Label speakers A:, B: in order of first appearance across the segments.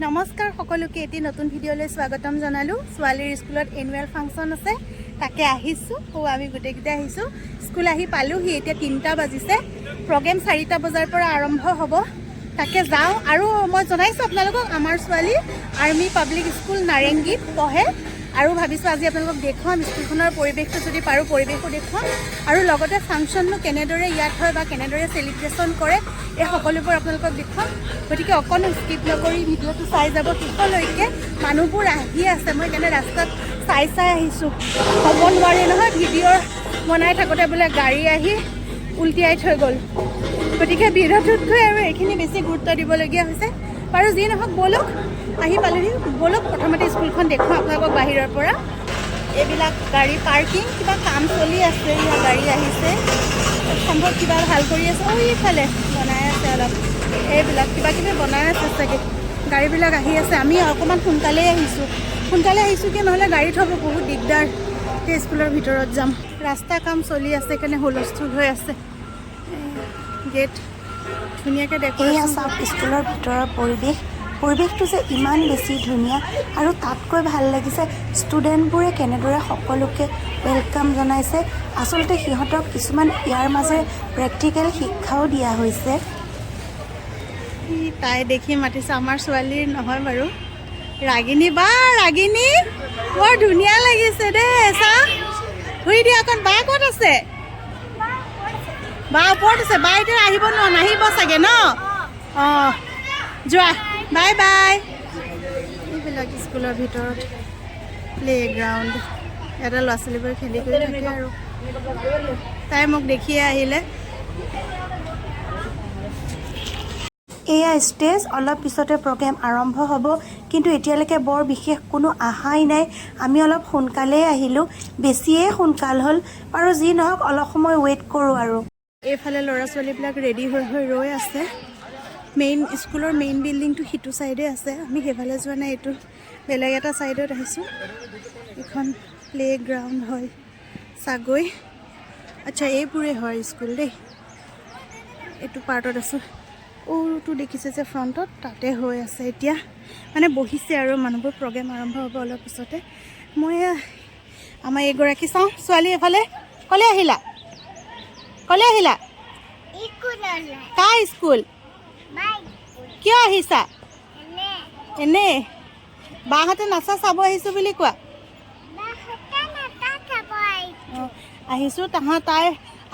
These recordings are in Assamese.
A: नमस्कार सकलोके एटी नतुन भिडिओले स्वागतम जनालो। स्वालीर स्कुलत एनुअल फांक्शन आछे ताके आहिसु आमी गुटेकिटा आहिसु। स्कुल आहि पालुहि एटा 3टा बाजिसे। प्रोग्राम 4टा बजार पर आरम्भ हबो ताके जाओ। आरो मैं जनाइछु आपनालोকক आमार स्वाली आर्मी पब्लिक स्कुल नारेंगीत पढे আৰু ভাবিছো আজি আপোনালোকক দেখুৱাম স্কুলখনৰ পৰিৱেশটো যদি পাৰো পৰিৱেশো দেখুৱাম আৰু লগতে ফাংচননো কেনেদৰে ইয়াত হয় বা কেনেদৰে সেলিব্ৰেশন কৰে এই সকলোবোৰ আপোনালোকক দেখুৱাম। গতিকে অকনো স্কিপ নকৰি ভিডিঅ'টো চাই যাব শেষলৈকে। মানুহবোৰ আহি আছে, মই কেনে ৰাস্তাত চাই আহিছো। হ'ব নোৱাৰে নহয় ভিডিঅ' বনাই থাকোতে বোলে গাড়ী আহি উল্টিয়াই থৈ গ'ল। গতিকে ভিডিঅ'টোতকৈ আৰু এইখিনি বেছি গুৰুত্ব দিবলগীয়া হৈছে। বাৰু যি নহওক বলক আহি পালোহি, বলক প্ৰথমতে স্কুলখন দেখুৱাম আপোনালোকক বাহিৰৰ পৰা। এইবিলাক গাড়ী পাৰ্কিং, কিবা কাম চলি আছে। ইয়াত গাড়ী আহিছে, সম্ভৱ কিবা ভাল কৰি আছে। এইফালে বনাই আছে অলপ, এইবিলাক কিবা কিবি বনাই আছে চাগে। গাড়ীবিলাক আহি আছে। আমি অকণমান সোনকালেই আহিছোঁ কি নহ'লে গাড়ীত হ'ব বহুত দিগদাৰ। সেই স্কুলৰ ভিতৰত যাম। ৰাস্তা কাম চলি আছে সেইকাৰণে হুলস্থুল হৈ আছে। গেট ধুনীয়াকৈ ডেক'ৰেশ্যন। স্কুলৰ ভিতৰৰ পৰিৱেশটো যে ইমান বেছি ধুনীয়া আৰু তাতকৈ ভাল লাগিছে ষ্টুডেণ্টবোৰে কেনেদৰে সকলোকে ৱেলকাম জনাইছে। আচলতে সিহঁতক কিছুমান ইয়াৰ মাজেৰে প্ৰেক্টিকেল শিক্ষাও দিয়া হৈছে। তাই দেখি মাতিছে, আমাৰ ছোৱালীৰ নহয় বাৰু। ৰাগিনী বা ৰাগিনী বৰ ধুনীয়া লাগিছে দেই। চা ধুই দিয়া অকণ। বা ক'ত আছে? বা ওপৰত আছে। বা এতিয়া আহিব নাহিব চাগে ন? অঁ যোৱা, বাই বাই। এইবিলাক স্কুলৰ ভিতৰত প্লেগ্ৰাউণ্ড, এটা ল'ৰা ছোৱালীবোৰে খেলি কৰি থাকে আৰু তাই মোক দেখিয়ে আহিলে। এয়া ষ্টেজ, অলপ পিছতে প্ৰগ্ৰেম আৰম্ভ হ'ব, কিন্তু এতিয়ালৈকে বৰ বিশেষ কোনো আহাই নাই। আমি অলপ সোনকালেই আহিলোঁ, বেছিয়ে সোনকাল হ'ল। বাৰু যি নহওক অলপ সময় ৱেইট কৰোঁ আৰু। এইফালে ল'ৰা ছোৱালীবিলাক ৰেডি হৈ ৰৈ আছে। স্কুলৰ মেইন বিল্ডিংটো সিটো ছাইডে আছে। আমি সেইফালে যোৱা নাই, এইটো বেলেগ এটা ছাইডত আহিছোঁ। এখন প্লেগ্ৰাউণ্ড হয় চাগৈ। আচ্ছা এইবোৰে হয় স্কুল দেই। এইটো পাৰ্টত আছোঁ। ওটো দেখিছে যে ফ্ৰণ্টত, তাতে হৈ আছে এতিয়া। মানে বহিছে আৰু মানুহবোৰ। প্ৰগ্ৰেম আৰম্ভ হ'ব অলপ পিছতে। মই আমাৰ এইগৰাকী চাওঁ। ছোৱালী এফালে ক'লে আহিলা? কাৰ স্কুল? কিয় আহিছা? এনে বাহঁতে নাচা চাব আহিছোঁ বুলি কোৱা। আহিছোঁ তাই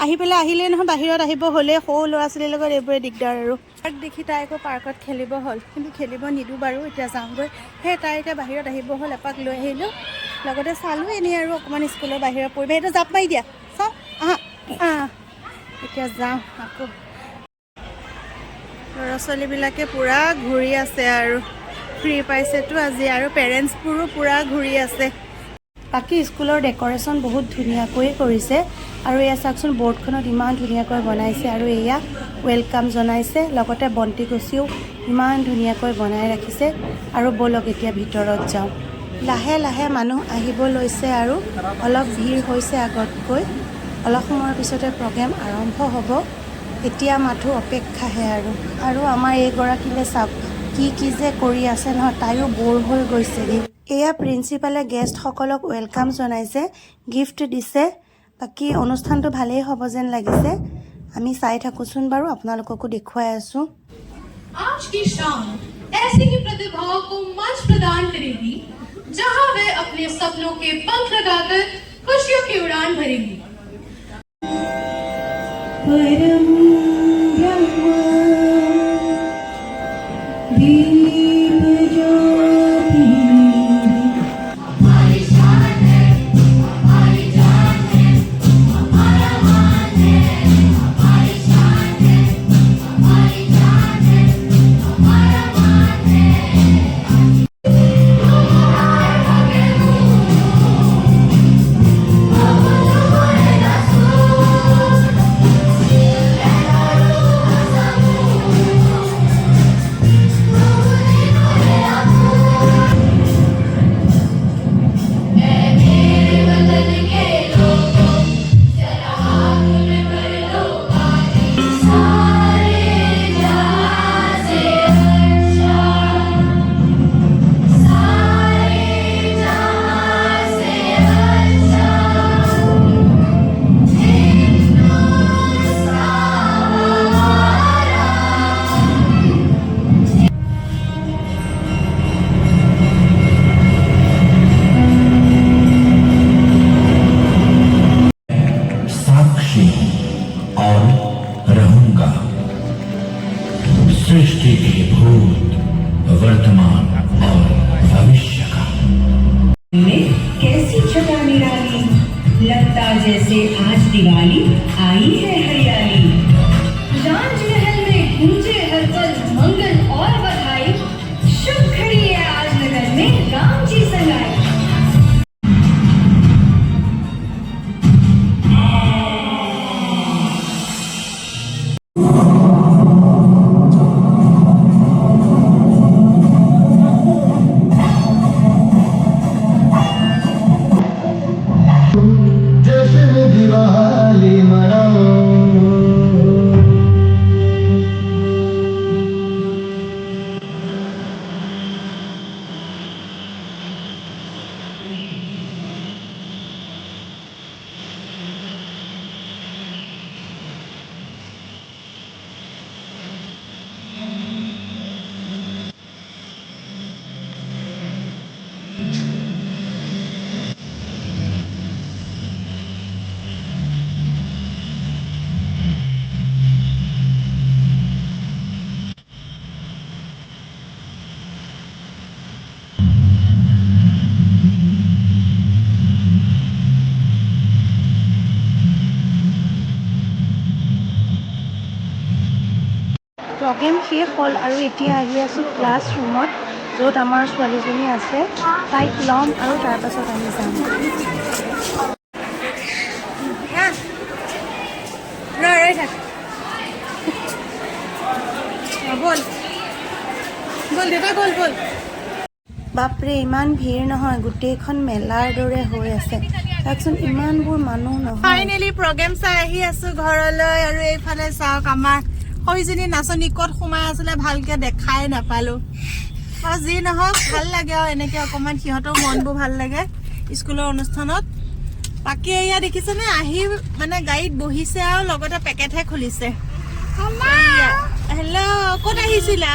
A: আহি পেলাই আহিলেই নহয়, বাহিৰত আহিব হ'লে সৰু ল'ৰা ছোৱালীৰ লগত এইবোৰে দিগদাৰ আৰু। পাৰ্ক দেখি তাই আকৌ পাৰ্কত খেলিব হ'ল, কিন্তু খেলিব নিদিওঁ বাৰু। এতিয়া যাওঁগৈ। তাই এতিয়া বাহিৰত আহিব হ'ল, এপাক লৈ আহিলোঁ, লগতে চালোঁ এনেই আৰু অকণমান স্কুলৰ বাহিৰৰ পৰিৱেশ। এইটো জাপ মাৰি দিয়া, চাওঁ আহা। এতিয়া যাওঁ আকৌ। ল'ৰা ছোৱালীবিলাকে পূৰা ঘূৰি আছে আৰু ফ্ৰী পাইছেতো আজি, আৰু পেৰেণ্টছবোৰো পূৰা ঘূৰি আছে। বাকী স্কুলৰ ডেক'ৰেশ্যন বহুত ধুনীয়াকৈ কৰিছে। আৰু এয়া চাওকচোন, বৰ্ডখনত ইমান ধুনীয়াকৈ বনাইছে আৰু এয়া ৱেলকাম জনাইছে। লগতে বন্তিগছিও ইমান ধুনীয়াকৈ বনাই ৰাখিছে। আৰু ব'লক এতিয়া ভিতৰত যাওঁ। লাহে লাহে মানুহ আহিব লৈছে আৰু অলপ ভিৰ হৈছে আগতকৈ। অলপ সময়ৰ পিছতে প্ৰগ্ৰেম আৰম্ভ হ'ব। এতিয়া মাথো অপেক্ষাহে আৰু আমাৰ এইগৰাকীলৈ চাওক কি যে কৰি আছে নহয়, তাইও ব'ৰ হৈ গৈছেগৈ। এয়া প্ৰিন্সিপালে গেষ্টসকলক ৱেলকাম জনাইছে, গিফ্ট দিছে। বাকী অনুষ্ঠানটো ভালেই হ'ব যেন লাগিছে। আমি চাই থাকোঁচোন বাৰু, আপোনালোককো দেখুৱাই আছোঁ।
B: आज की शाम ऐसी ही प्रतिभाओं को मंच प्रदान करेगी जहां वे अपने सपनों के पंख लगाकर खुशियों की उड़ान भरेंगी। परम ब्रह्म दीप ज्योति हमारी शान है, हमारी जान है, हमारा मान है। हमारी शान है, हमारी जान है, हमारा मान है। तुम्हारा
C: सृष्टि के भूत वर्तमान और भविष्य का।
D: में कैसी छटा निराली, लगता जैसे आज दिवाली आई है हरियाली। राजमहल में गूंजे हर पल मंगल और बधाई, शुभ घड़ी है आज नगर में राम जी संगाई।
C: जश्न दिवाली मनाओ,
A: প্ৰগ্ৰেম শেষ হ'ল আৰু এতিয়া আহি আছোঁ ক্লাছ ৰুমত, য'ত আমাৰ ছোৱালীজনী আছে। তাইক ল'ম আৰু তাৰপাছত আমি যাম। বাপৰে, ইমান ভিৰ নহয়, গোটেইখন মেলাৰ দৰে হৈ আছে। চাওকচোন ইমানবোৰ মানুহ নহয়। ফাইনেলি প্ৰগ্ৰেম চাই আহি আছোঁ ঘৰলৈ, আৰু এইফালে চাওক আমাৰ সৈজনী নাচনী ক'ত সোমাই আছিলে ভালকে দেখাই নাপালো। যি নহওক ভাল লাগে আৰু এনেকে অকণমান সিহঁতৰ মনবোৰ ভাল লাগে স্কুলৰ অনুষ্ঠানত। বাকী এয়া দেখিছেনে, আহি মানে গাড়ীত বহিছে আৰু লগতে পেকেটহে খুলিছে। হেল্ল', ক'ত আহিছিলা?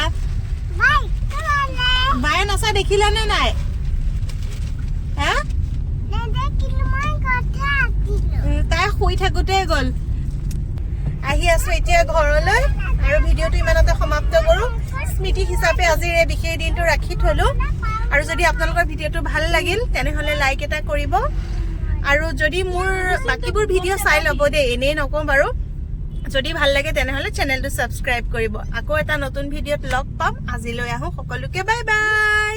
A: বায়ে নচা দেখিলানে নাই? তাই শুই থাকোতে গ'ল। আহি আছো এতিয়া ঘৰলৈ, আৰু ভিডিঅ'টো ইমানতে সমাপ্ত কৰোঁ। স্মৃতি হিচাপে আজিৰ এই বিশেষ দিনটো ৰাখি থলো। আৰু যদি আপোনালোকৰ ভিডিঅ'টো ভাল লাগিল তেনেহ'লে লাইক এটা কৰিব, আৰু যদি মোৰ বাকীবোৰ ভিডিঅ' চাই ল'ব দেই, এনেই নকওঁ বাৰু। যদি ভাল লাগে তেনেহ'লে চেনেলটো ছাবস্ক্ৰাইব কৰিব। আকৌ এটা নতুন ভিডিঅ'ত লগ পাম। আজিলৈ আহোঁ, সকলোকে বাই বাই।